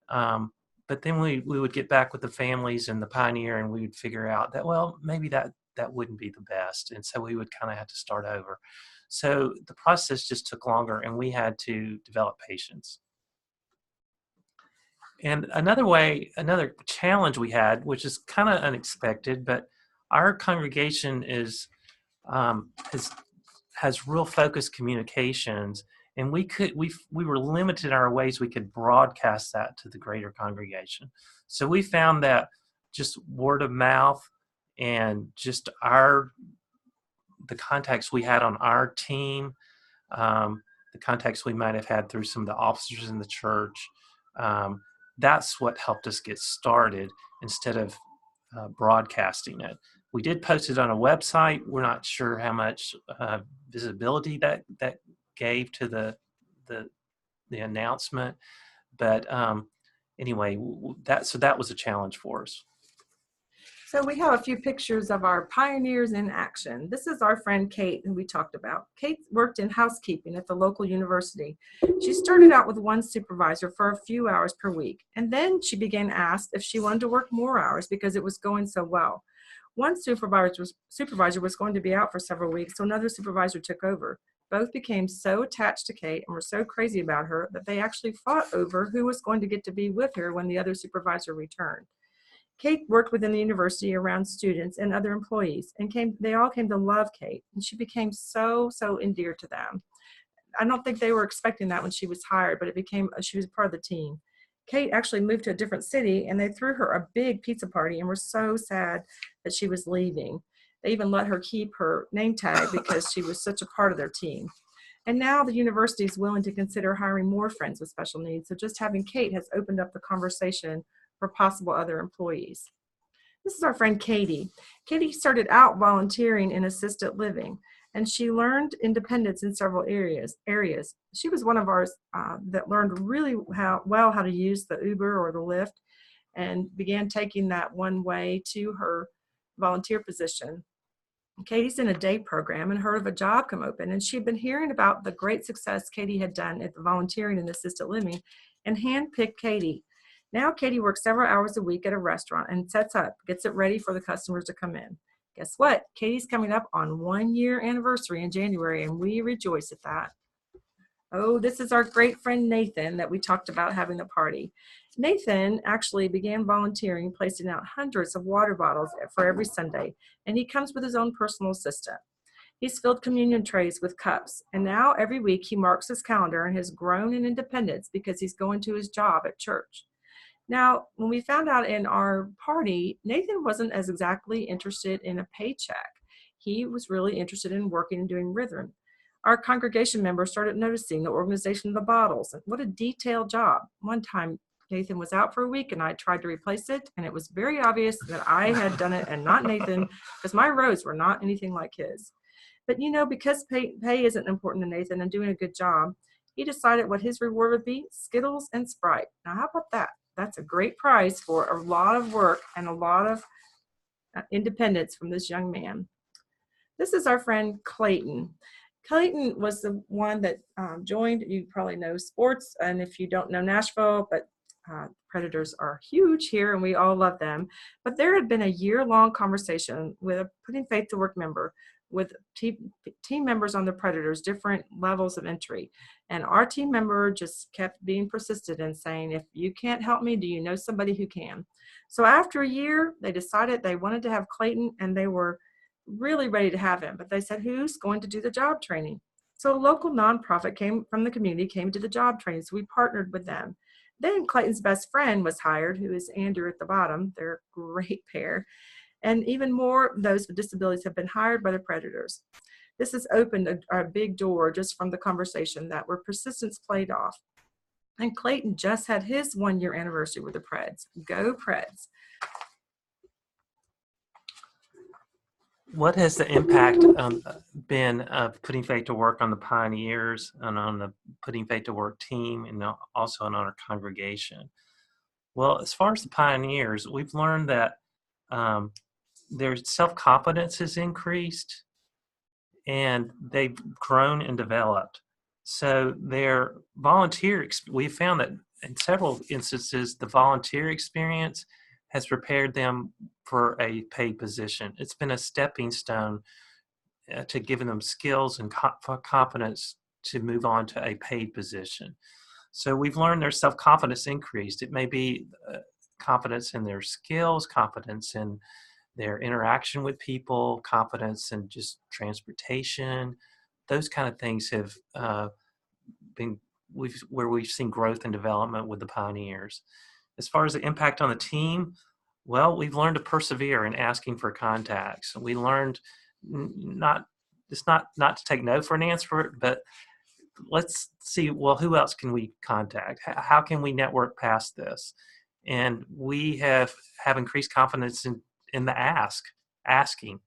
but then we would get back with the families and the pioneer and we would figure out that, well, maybe that wouldn't be the best. And so we would kind of have to start over. So the process just took longer and we had to develop patience. And another challenge we had, which is kind of unexpected, but our congregation has real focused communications, and we were limited in our ways we could broadcast that to the greater congregation. So we found that just word of mouth and just the contacts we had on our team, the contacts we might have had through some of the officers in the church, that's what helped us get started instead of broadcasting it. We did post it on a website. We're not sure how much visibility that gave to the announcement, but anyway, that was a challenge for us. So we have a few pictures of our pioneers in action. This is our friend Kate, who we talked about. Kate worked in housekeeping at the local university. She started out with one supervisor for a few hours per week, and then she began asked if she wanted to work more hours because it was going so well. One supervisor was going to be out for several weeks, so another supervisor took over. Both became so attached to Kate and were so crazy about her that they actually fought over who was going to get to be with her when the other supervisor returned. Kate worked within the university around students and other employees, and they all came to love Kate, and she became so endeared to them. I don't think they were expecting that when she was hired, but she was part of the team. Kate actually moved to a different city, and they threw her a big pizza party and were so sad that she was leaving. They even let her keep her name tag because she was such a part of their team. And now the university is willing to consider hiring more friends with special needs, so just having Kate has opened up the conversation for possible other employees. This is our friend Katie. Katie started out volunteering in assisted living, and she learned independence in several areas. She was one of ours that learned really how to use the Uber or the Lyft and began taking that one way to her volunteer position. Katie's in a day program and heard of a job come open, and she'd been hearing about the great success Katie had done at the volunteering in assisted living and handpicked Katie. Now Katie works several hours a week at a restaurant and gets it ready for the customers to come in. Guess what? Katie's coming up on 1 year anniversary in January, and we rejoice at that. Oh, this is our great friend Nathan that we talked about having the party. Nathan actually began volunteering, placing out hundreds of water bottles for every Sunday, and he comes with his own personal assistant. He's filled communion trays with cups, and now every week he marks his calendar and has grown in independence because he's going to his job at church. Now, when we found out in our party, Nathan wasn't as exactly interested in a paycheck. He was really interested in working and doing rhythm. Our congregation members started noticing the organization of the bottles. What a detailed job. One time, Nathan was out for a week and I tried to replace it, and it was very obvious that I had done it and not Nathan, because my rows were not anything like his. But because pay isn't important to Nathan and doing a good job, he decided what his reward would be: Skittles and Sprite. Now, how about that? That's a great prize for a lot of work and a lot of independence from this young man. This is our friend Clayton. Clayton was the one that joined. You probably know sports, and if you don't know Nashville, but Predators are huge here and we all love them. But there had been a year-long conversation with a Putting Faith to Work member with team members on the Predators, different levels of entry. And our team member just kept being persistent and saying, if you can't help me, do you know somebody who can? So after a year, they decided they wanted to have Clayton, and they were really ready to have him. But they said, who's going to do the job training? So a local nonprofit came from the community, came to the job training. So we partnered with them. Then Clayton's best friend was hired, who is Andrew at the bottom. They're a great pair. And even more, those with disabilities have been hired by the Predators. This has opened a big door just from the conversation that where persistence played off. And Clayton just had his 1-year anniversary with the Preds. Go Preds. What has the impact been of putting faith to work on the pioneers and on the putting faith to work team and also on our congregation? Well, as far as the pioneers, we've learned that their self-confidence has increased and they've grown and developed. So their we found that in several instances, the volunteer experience has prepared them for a paid position. It's been a stepping stone to giving them skills and confidence to move on to a paid position. So we've learned their self-confidence increased. It may be confidence in their skills, confidence in their interaction with people, confidence in just transportation. Those kind of things have been where we've seen growth and development with the pioneers. As far as the impact on the team, well, we've learned to persevere in asking for contacts. We learned not to take no for an answer, but let's see, well, who else can we contact? How can we network past this? And we have increased confidence in the asking,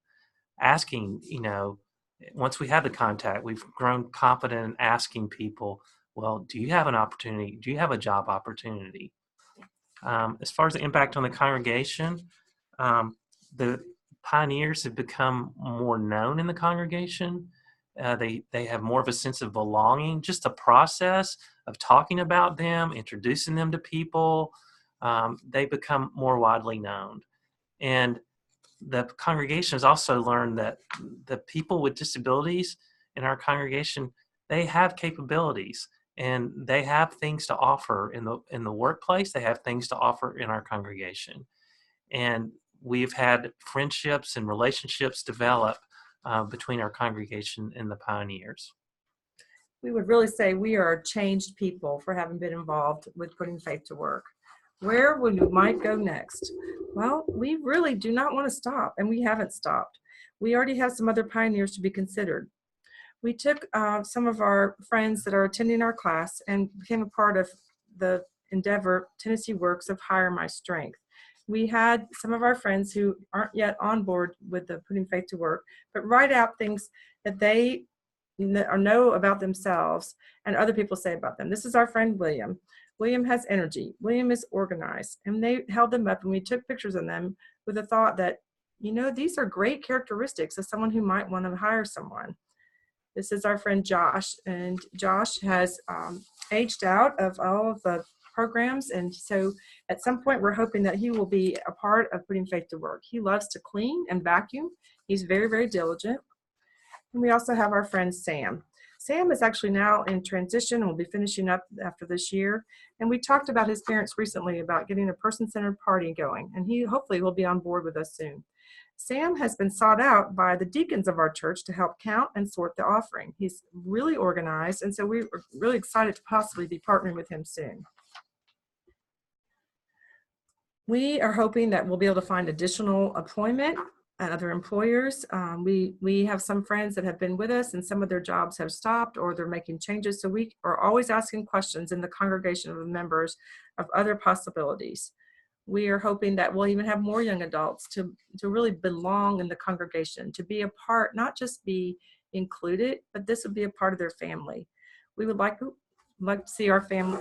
once we have the contact, we've grown confident in asking people, well, do you have an opportunity? Do you have a job opportunity? As far as the impact on the congregation, the pioneers have become more known in the congregation. They have more of a sense of belonging. Just the process of talking about them, introducing them to people, they become more widely known. And the congregation has also learned that the people with disabilities in our congregation, they have capabilities and they have things to offer in the workplace. They have things to offer in our congregation. And we've had friendships and relationships develop between our congregation and the pioneers. We would really say we are changed people for having been involved with putting faith to work. Where would we might go next? Well, we really do not want to stop, and we haven't stopped. We already have some other pioneers to be considered. We took some of our friends that are attending our class and became a part of the endeavor, Tennessee Works, of Hire My Strength. We had some of our friends who aren't yet on board with the putting faith to work, but write out things that they know about themselves and other people say about them. This is our friend William. William has energy. William is organized. And they held them up and we took pictures of them with the thought that, these are great characteristics of someone who might want to hire someone. This is our friend Josh, and Josh has aged out of all of the programs, and so at some point we're hoping that he will be a part of putting faith to work. He loves to clean and vacuum. He's very, very diligent. And we also have our friend Sam. Sam is actually now in transition and will be finishing up after this year. And we talked about his parents recently about getting a person-centered party going, and he hopefully will be on board with us soon. Sam has been sought out by the deacons of our church to help count and sort the offering. He's really organized, and so we're really excited to possibly be partnering with him soon. We are hoping that we'll be able to find additional employment at other employers. We have some friends that have been with us and some of their jobs have stopped or they're making changes. So we are always asking questions in the congregation of the members of other possibilities. We are hoping that we'll even have more young adults to really belong in the congregation, to be a part, not just be included, but this would be a part of their family. We would like to see our family,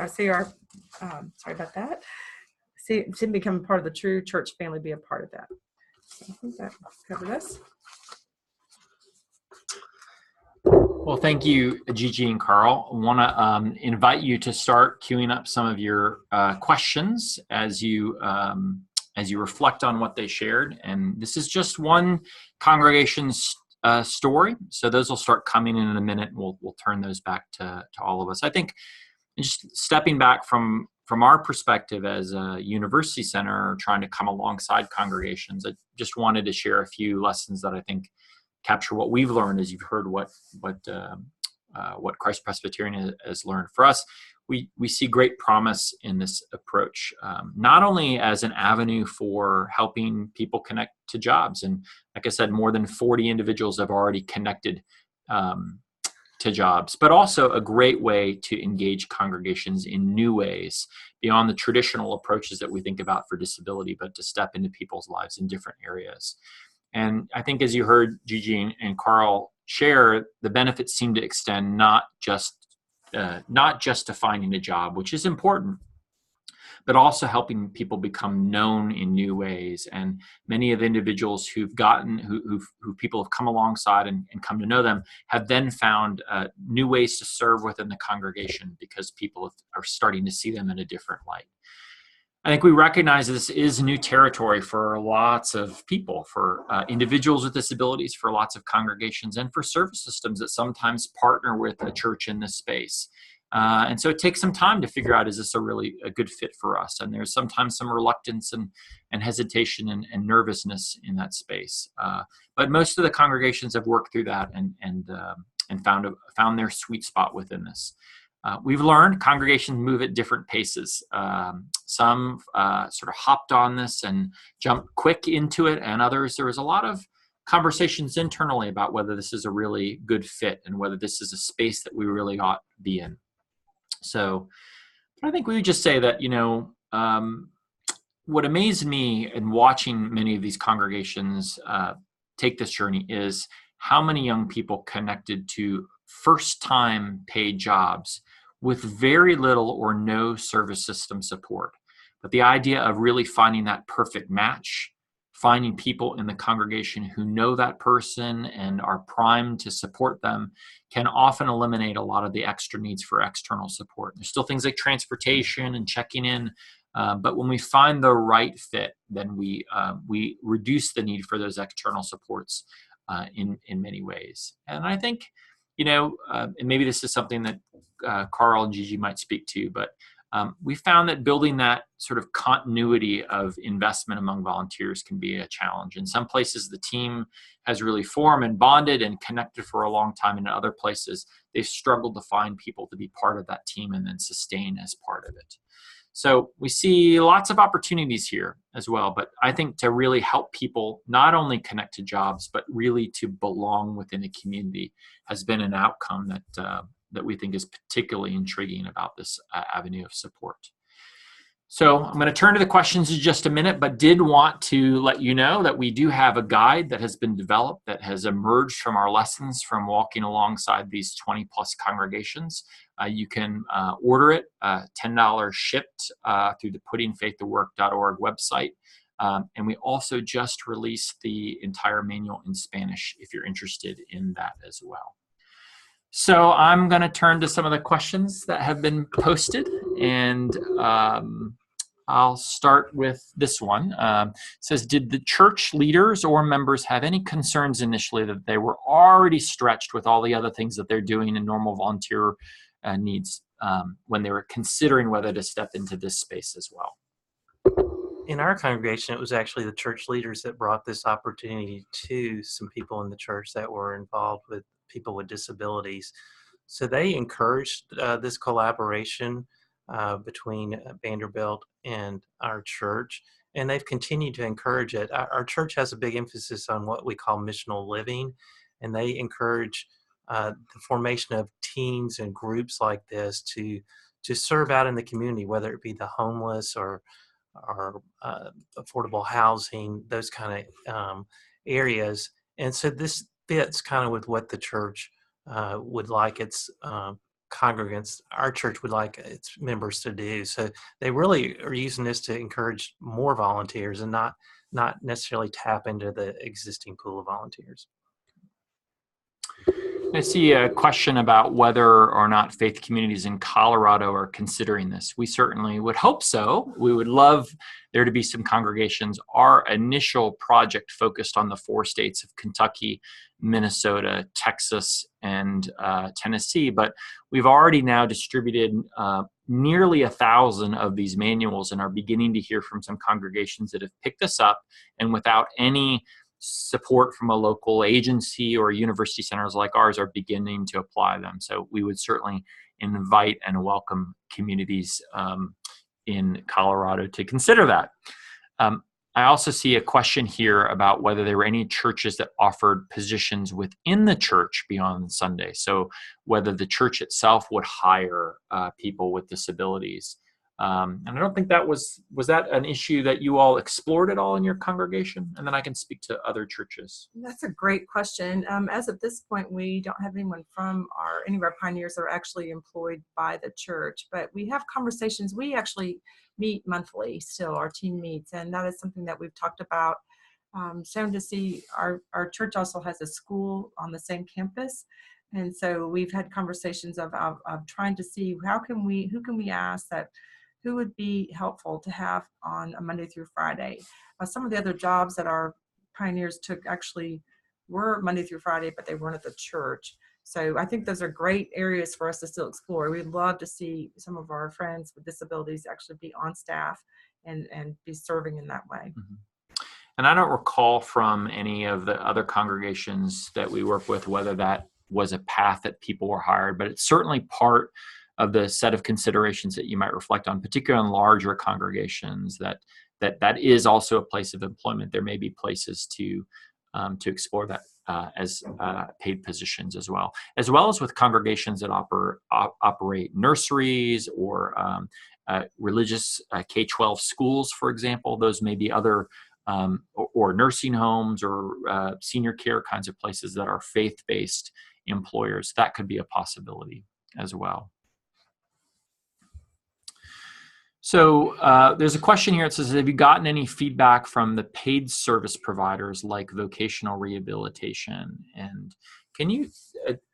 to become a part of the true church family, be a part of that. So I think that covered us. Well, thank you, Gigi and Carl. I want to invite you to start queuing up some of your questions as you reflect on what they shared. And this is just one congregation's story, so those will start coming in a minute. We'll turn those back to all of us. I think just stepping back from our perspective as a university center, trying to come alongside congregations, I just wanted to share a few lessons that I think capture what we've learned as you've heard what Christ Presbyterian has learned. For us, we see great promise in this approach, not only as an avenue for helping people connect to jobs. And like I said, more than 40 individuals have already connected to jobs, but also a great way to engage congregations in new ways beyond the traditional approaches that we think about for disability, but to step into people's lives in different areas. And I think, as you heard Gigi and Carl share, the benefits seem to extend not just to finding a job, which is important, but also helping people become known in new ways. And many of the individuals who people have come alongside and come to know them have then found new ways to serve within the congregation because people are starting to see them in a different light. I think we recognize this is new territory for lots of people, for individuals with disabilities, for lots of congregations, and for service systems that sometimes partner with a church in this space. And so it takes some time to figure out, is this a good fit for us? And there's sometimes some reluctance and hesitation and nervousness in that space. But most of the congregations have worked through that and found their sweet spot within this. We've learned congregations move at different paces. Some sort of hopped on this and jumped quick into it, and others, there was a lot of conversations internally about whether this is a really good fit and whether this is a space that we really ought to be in. So I think we would just say that, what amazed me in watching many of these congregations take this journey is how many young people connected to first-time paid jobs with very little or no service system support. But the idea of really finding that perfect match, finding people in the congregation who know that person and are primed to support them, can often eliminate a lot of the extra needs for external support. There's still things like transportation and checking in, but when we find the right fit, then we reduce the need for those external supports in many ways. And I think, and maybe this is something that Carl and Gigi might speak to, but we found that building that sort of continuity of investment among volunteers can be a challenge. In some places, the team has really formed and bonded and connected for a long time. And in other places, they've struggled to find people to be part of that team and then sustain as part of it. So we see lots of opportunities here as well. But I think to really help people not only connect to jobs, but really to belong within a community has been an outcome that we think is particularly intriguing about this avenue of support. So I'm going to turn to the questions in just a minute, but did want to let you know that we do have a guide that has been developed that has emerged from our lessons from walking alongside these 20 plus congregations. You can order it, $10 shipped through the puttingfaithtowork.org website. And we also just released the entire manual in Spanish if you're interested in that as well. So I'm going to turn to some of the questions that have been posted, and I'll start with this one. It says, did the church leaders or members have any concerns initially that they were already stretched with all the other things that they're doing in normal volunteer needs when they were considering whether to step into this space as well? In our congregation, it was actually the church leaders that brought this opportunity to some people in the church that were involved with people with disabilities. So they encouraged this collaboration between Vanderbilt and our church, and they've continued to encourage it. Our church has a big emphasis on what we call missional living, and they encourage the formation of teams and groups like this to serve out in the community, whether it be the homeless or affordable housing, those kind of areas. And so this fits kind of with what the church would like its congregants, our church would like its members to do. So they really are using this to encourage more volunteers and not necessarily tap into the existing pool of volunteers. I see a question about whether or not faith communities in Colorado are considering this. We certainly would hope so. We would love there to be some congregations. Our initial project focused on the 4 states of Kentucky, Minnesota, Texas, and Tennessee, but we've already now distributed nearly 1,000 of these manuals and are beginning to hear from some congregations that have picked this up and without any support from a local agency or university centers like ours are beginning to apply them. So we would certainly invite and welcome communities in Colorado to consider that. I also see a question here about whether there were any churches that offered positions within the church beyond Sunday. So whether the church itself would hire people with disabilities. And I don't think that was that an issue that you all explored at all in your congregation? And then I can speak to other churches. That's a great question. As of this point, we don't have anyone from any of our pioneers that are actually employed by the church, but we have conversations. We actually meet monthly still, our team meets, and that is something that we've talked about. Soon to see our church also has a school on the same campus. And so we've had conversations of trying to see who can we ask who would be helpful to have on a Monday through Friday. Some of the other jobs that our pioneers took actually were Monday through Friday, but they weren't at the church. So I think those are great areas for us to still explore. We'd love to see some of our friends with disabilities actually be on staff and be serving in that way. Mm-hmm. And I don't recall from any of the other congregations that we work with whether that was a path that people were hired, but it's certainly part of the set of considerations that you might reflect on, particularly in larger congregations, that is also a place of employment. There may be places to explore that as paid positions as well as with congregations that operate nurseries or religious K-12 schools, for example. Those may be other or nursing homes or senior care kinds of places that are faith-based employers. That could be a possibility as well. So there's a question here. It says, have you gotten any feedback from the paid service providers like vocational rehabilitation? And can you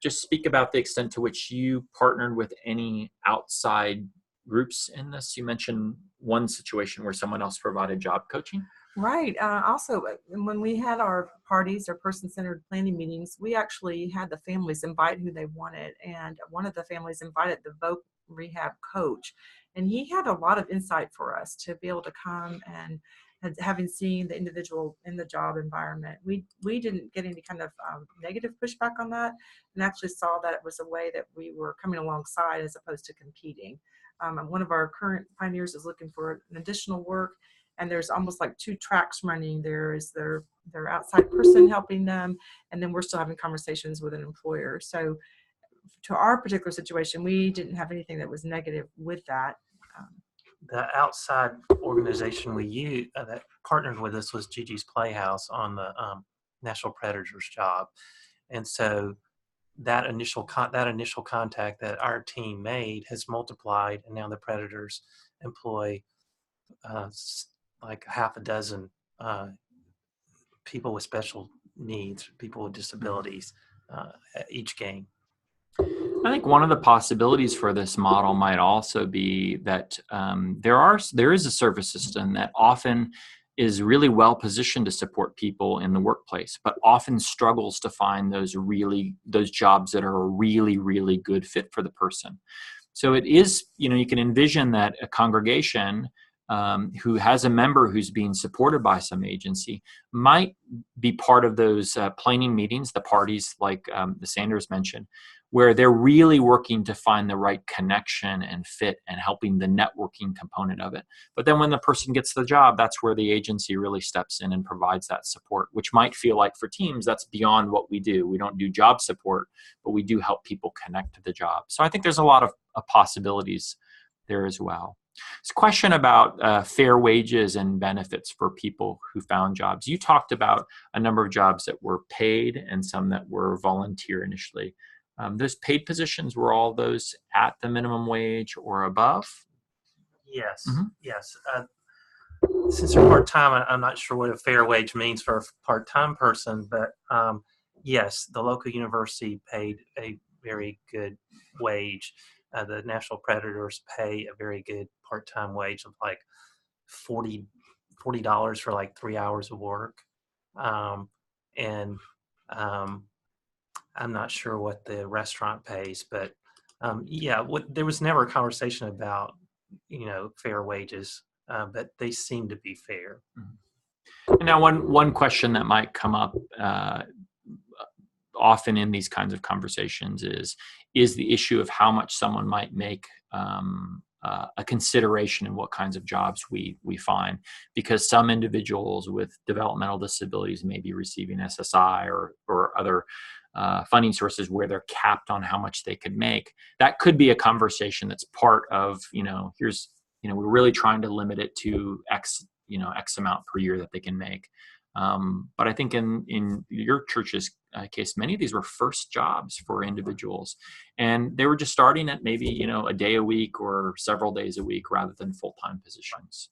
just speak about the extent to which you partnered with any outside groups in this? You mentioned one situation where someone else provided job coaching. Right. Also, when we had our parties or person-centered planning meetings, we actually had the families invite who they wanted. And one of the families invited the voc rehab coach. And he had a lot of insight for us to be able to come and having seen the individual in the job environment. We didn't get any kind of negative pushback on that, and actually saw that it was a way that we were coming alongside as opposed to competing. One of our current pioneers is looking for an additional work, and there's almost like two tracks running. There is their outside person helping them, and then we're still having conversations with an employer. So to our particular situation, we didn't have anything that was negative with that. The outside organization we used that partnered with us was Gigi's Playhouse on the National Predators job, and so that initial contact that our team made has multiplied, and now the Predators employ like half a dozen people with special needs, people with disabilities at each game. I think one of the possibilities for this model might also be that there is a service system that often is really well positioned to support people in the workplace, but often struggles to find those jobs that are a really, really good fit for the person. So it is, you can envision that a congregation who has a member who's being supported by some agency might be part of those planning meetings, the parties like the Sanders mentioned, where they're really working to find the right connection and fit and helping the networking component of it. But then when the person gets the job, that's where the agency really steps in and provides that support, which might feel like for teams, that's beyond what we do. We don't do job support, but we do help people connect to the job. So I think there's a lot of possibilities there as well. It's a question about fair wages and benefits for people who found jobs. You talked about a number of jobs that were paid and some that were volunteer initially. Those paid positions, were all those at the minimum wage or above? Yes, Mm-hmm. Yes. Since they're part-time, I'm not sure what a fair wage means for a part-time person, but yes, the local university paid a very good wage. The National Predators pay a very good part-time wage of like $40 for like 3 hours of work. I'm not sure what the restaurant pays, but there was never a conversation about, fair wages, but they seem to be fair. And now one question that might come up often in these kinds of conversations is the issue of how much someone might make a consideration in what kinds of jobs we find, because some individuals with developmental disabilities may be receiving SSI or other funding sources where they're capped on how much they could make. That could be a conversation that's part of, we're really trying to limit it to X amount per year that they can make. But I think in your church's case, many of these were first jobs for individuals, and they were just starting at maybe, a day a week or several days a week rather than full-time positions.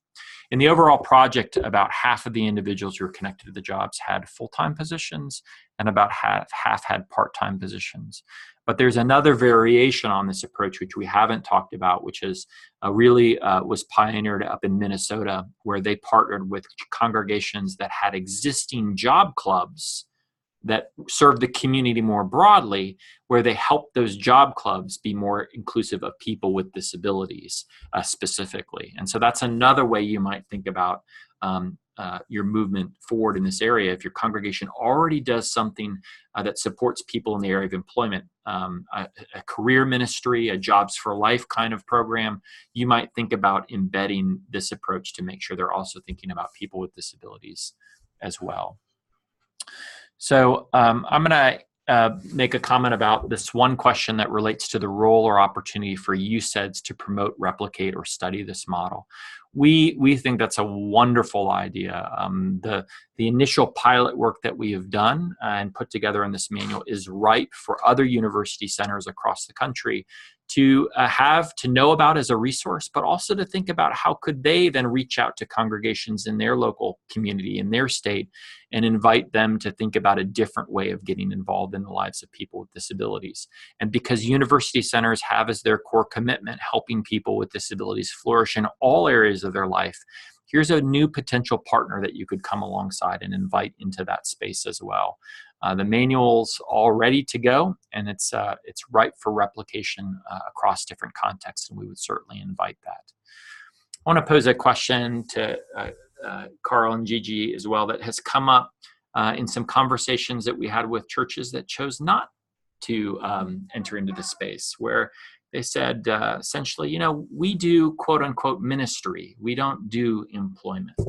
In the overall project, about half of the individuals who were connected to the jobs had full-time positions, and about half had part-time positions. But there's another variation on this approach, which we haven't talked about, which is really was pioneered up in Minnesota, where they partnered with congregations that had existing job clubs that serve the community more broadly, where they help those job clubs be more inclusive of people with disabilities specifically. And so that's another way you might think about your movement forward in this area. If your congregation already does something that supports people in the area of employment, a career ministry, a Jobs for Life kind of program, you might think about embedding this approach to make sure they're also thinking about people with disabilities as well. So I'm going to make a comment about this one question that relates to the role or opportunity for USEDS to promote, replicate, or study this model. We think that's a wonderful idea. The initial pilot work that we have done and put together in this manual is ripe for other university centers across the country to know about as a resource, but also to think about how could they then reach out to congregations in their local community, in their state, and invite them to think about a different way of getting involved in the lives of people with disabilities. And because university centers have as their core commitment helping people with disabilities flourish in all areas of their life, here's a new potential partner that you could come alongside and invite into that space as well. The manual's all ready to go, and it's ripe for replication across different contexts, and we would certainly invite that. I want to pose a question to Carl and Gigi as well that has come up in some conversations that we had with churches that chose not to enter into the space, where they said essentially, we do quote unquote ministry, we don't do employment.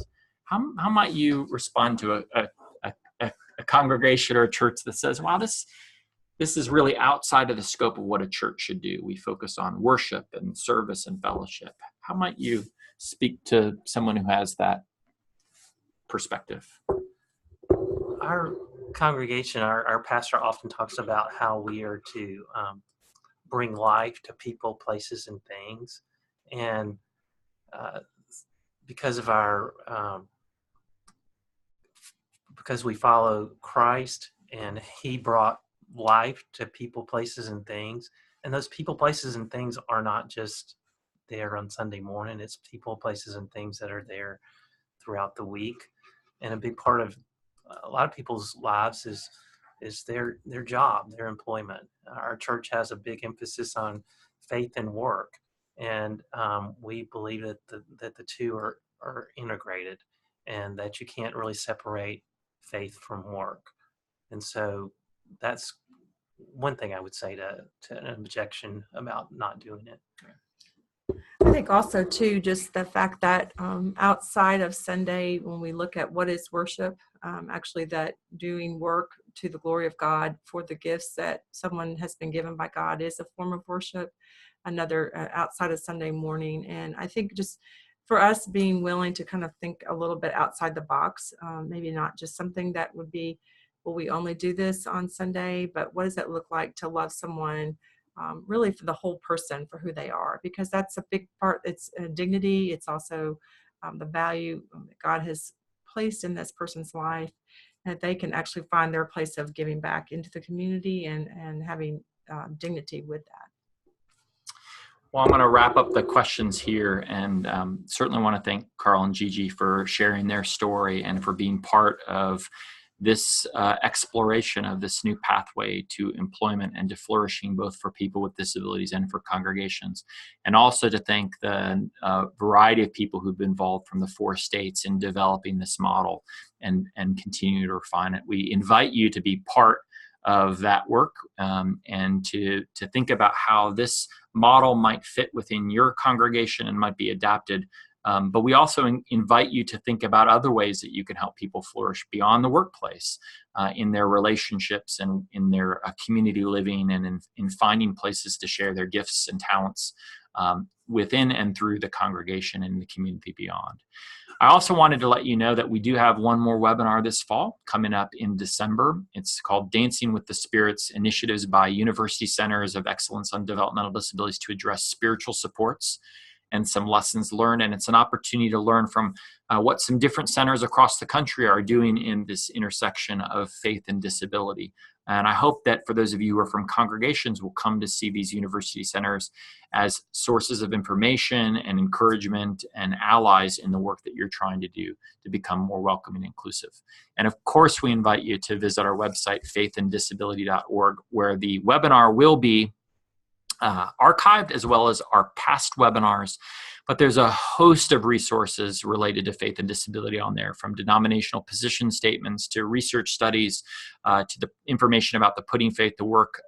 How might you respond to a congregation or a church that says, wow, this is really outside of the scope of what a church should do? We focus on worship and service and fellowship. How might you speak to someone who has that perspective? Our congregation, our pastor often talks about how we are to bring life to people, places, and things. And because of because we follow Christ, and he brought life to people, places, and things. And those people, places, and things are not just there on Sunday morning. It's people, places, and things that are there throughout the week. And a big part of a lot of people's lives is their job, their employment. Our church has a big emphasis on faith and work. And we believe that the two are integrated, and that you can't really separate faith from work. And so that's one thing I would say to an objection about not doing it. I think also too, just the fact that outside of Sunday, when we look at what is worship, actually that doing work to the glory of God for the gifts that someone has been given by God is a form of worship, another outside of Sunday morning. And I think just for us being willing to kind of think a little bit outside the box, maybe not just something that would be, well, we only do this on Sunday, but what does it look like to love someone really for the whole person, for who they are? Because that's a big part. It's dignity. It's also the value that God has placed in this person's life, and that they can actually find their place of giving back into the community and having dignity with that. Well, I'm going to wrap up the questions here, and certainly want to thank Carl and Gigi for sharing their story and for being part of this exploration of this new pathway to employment and to flourishing, both for people with disabilities and for congregations. And also to thank the variety of people who've been involved from the 4 states in developing this model and continue to refine it. We invite you to be part of that work, and to think about how this model might fit within your congregation and might be adapted. But we also invite you to think about other ways that you can help people flourish beyond the workplace, in their relationships and in their community living, and in finding places to share their gifts and talents within and through the congregation and the community beyond. I also wanted to let you know that we do have one more webinar this fall coming up in December. It's called Dancing with the Spirits: Initiatives by University Centers of Excellence on Developmental Disabilities to Address Spiritual Supports and Some Lessons Learned. And it's an opportunity to learn from what some different centers across the country are doing in this intersection of faith and disability. And I hope that for those of you who are from congregations will come to see these university centers as sources of information and encouragement and allies in the work that you're trying to do to become more welcoming and inclusive. And of course, we invite you to visit our website, faithanddisability.org, where the webinar will be archived, as well as our past webinars. But there's a host of resources related to faith and disability on there, from denominational position statements to research studies, to the information about the Putting Faith to Work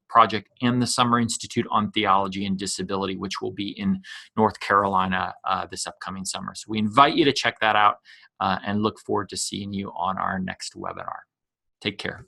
project and the Summer Institute on Theology and Disability, which will be in North Carolina this upcoming summer. So we invite you to check that out, and look forward to seeing you on our next webinar. Take care.